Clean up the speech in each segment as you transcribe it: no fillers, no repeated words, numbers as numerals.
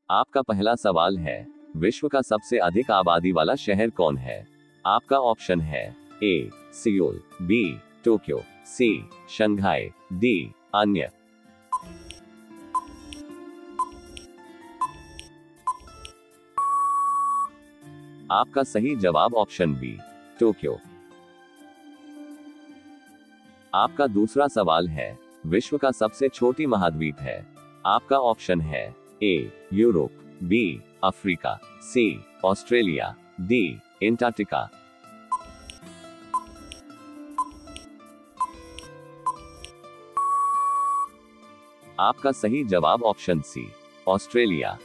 आपका पहला सवाल है, विश्व का सबसे अधिक आबादी वाला शहर कौन है? आपका ऑप्शन है ए सियोल, बी टोक्यो, सी शंघाई, डी अन्य। आपका सही जवाब ऑप्शन बी टोक्यो। आपका दूसरा सवाल है, विश्व का सबसे छोटी महाद्वीप है? आपका ऑप्शन है ए यूरोप, बी अफ्रीका, सी ऑस्ट्रेलिया, डी एंटार्क्टिका। आपका सही जवाब ऑप्शन सी ऑस्ट्रेलिया।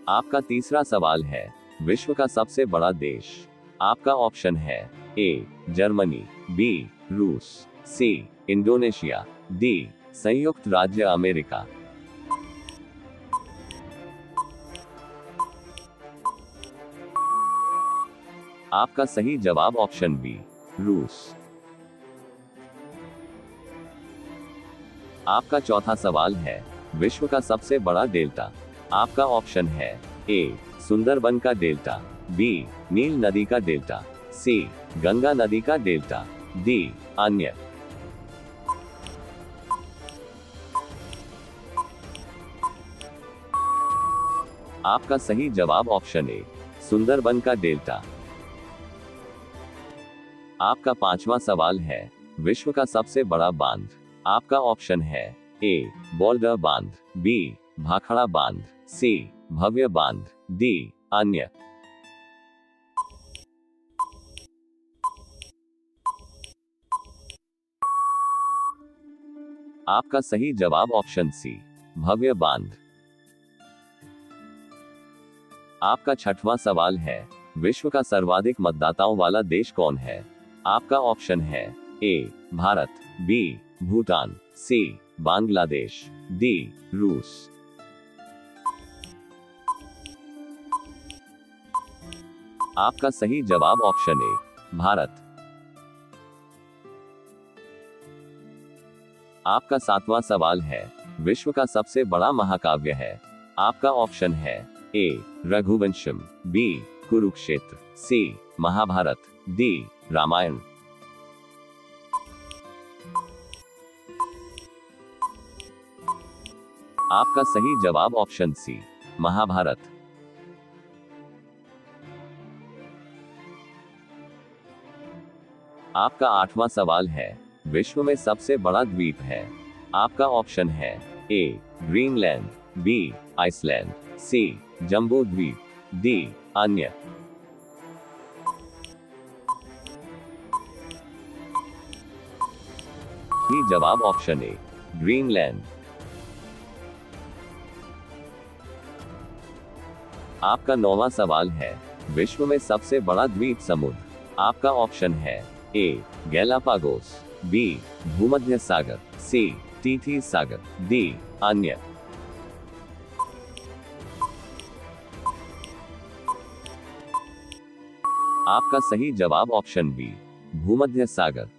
आपका तीसरा सवाल है, विश्व का सबसे बड़ा देश? आपका ऑप्शन है ए जर्मनी, बी रूस, सी इंडोनेशिया, डी संयुक्त राज्य अमेरिका। आपका सही जवाब ऑप्शन बी रूस। आपका चौथा सवाल है, विश्व का सबसे बड़ा डेल्टा? आपका ऑप्शन है ए सुंदरबन का डेल्टा, बी नील नदी का डेल्टा, सी गंगा नदी का डेल्टा, डी अन्य। आपका सही जवाब ऑप्शन ए सुंदरबन का डेल्टा। आपका पांचवा सवाल है, विश्व का सबसे बड़ा बांध? आपका ऑप्शन है ए बोल्डर बांध, बी भाखड़ा बांध, सी भव्य बांध, डी अन्य। आपका सही जवाब ऑप्शन सी भव्य बांध। आपका छठवां सवाल है, विश्व का सर्वाधिक मतदाताओं वाला देश कौन है? आपका ऑप्शन है ए भारत, बी भूटान, सी बांग्लादेश, डी रूस। आपका सही जवाब ऑप्शन ए भारत। आपका सातवां सवाल है, विश्व का सबसे बड़ा महाकाव्य है? आपका ऑप्शन है ए रघुवंशम, बी कुरुक्षेत्र, सी महाभारत, डी रामायण। आपका सही जवाब ऑप्शन सी महाभारत। आपका आठवां सवाल है, विश्व में सबसे बड़ा द्वीप है? आपका ऑप्शन है ए ग्रीनलैंड, बी आइसलैंड, सी जंबो द्वीप, डी अन्य। ही जवाब ऑप्शन ए ग्रीनलैंड। आपका नौवां सवाल है, विश्व में सबसे बड़ा द्वीप समुद्र? आपका ऑप्शन है ए गैलापागोस, बी भूमध्य सागर, सी टीथी सागर, डी अन्य। आपका सही जवाब ऑप्शन बी भूमध्य सागर।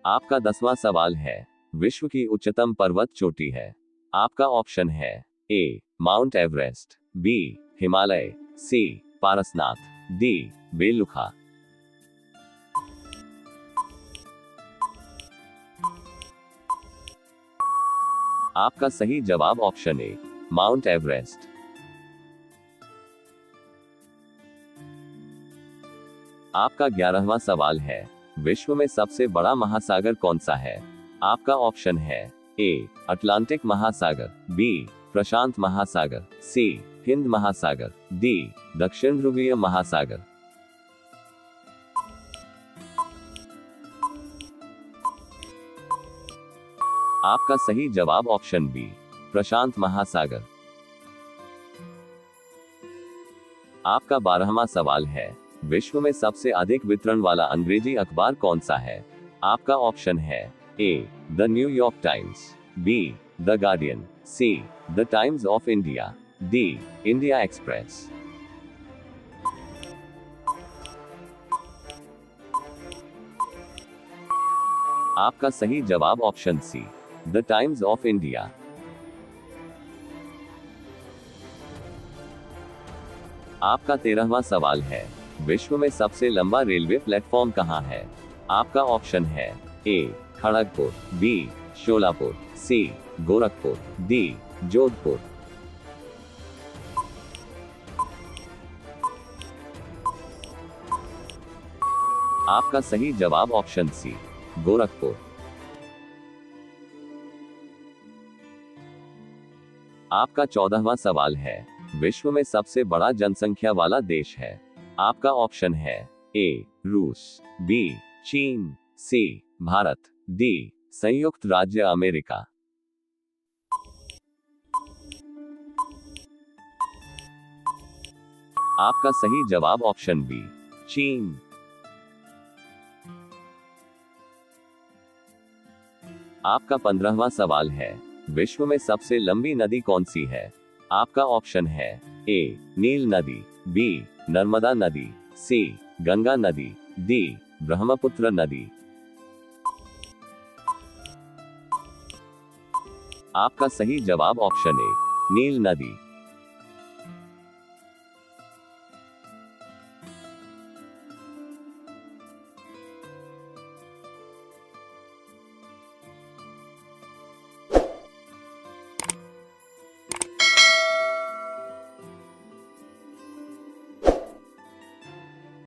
आपका 10वां सवाल है, विश्व की उच्चतम पर्वत चोटी है? आपका ऑप्शन है ए माउंट एवरेस्ट, बी हिमालय, सी पारसनाथ, डी बेलुखा। आपका सही जवाब ऑप्शन ए माउंट एवरेस्ट। आपका 11वां सवाल है, विश्व में सबसे बड़ा महासागर कौन सा है? आपका ऑप्शन है ए अटलांटिक महासागर, बी प्रशांत महासागर, सी हिंद महासागर, डी दक्षिण ध्रुवीय महासागर। आपका सही जवाब ऑप्शन बी प्रशांत महासागर। आपका 12वां सवाल है, विश्व में सबसे अधिक वितरण वाला अंग्रेजी अखबार कौन सा है? आपका ऑप्शन है A the New York Times, B the Guardian, C the Times of India, D India Express. आपका सही जवाब option C, the Times of India. आपका 13वां सवाल है, विश्व में सबसे लंबा रेलवे प्लेटफॉर्म कहाँ है? आपका ऑप्शन है ए खड़गपुर, बी शोलापुर, सी गोरखपुर, डी जोधपुर। आपका सही जवाब ऑप्शन सी, गोरखपुर। आपका 14वां सवाल है, विश्व में सबसे बड़ा जनसंख्या वाला देश है? आपका ऑप्शन है ए रूस, बी चीन, सी भारत, डी संयुक्त राज्य अमेरिका। आपका सही जवाब ऑप्शन बी, चीन। आपका 15वां सवाल है, विश्व में सबसे लंबी नदी कौन सी है? आपका ऑप्शन है ए नील नदी, बी नर्मदा नदी, सी गंगा नदी, डी ब्रह्मपुत्र नदी। आपका सही जवाब ऑप्शन ए नील नदी।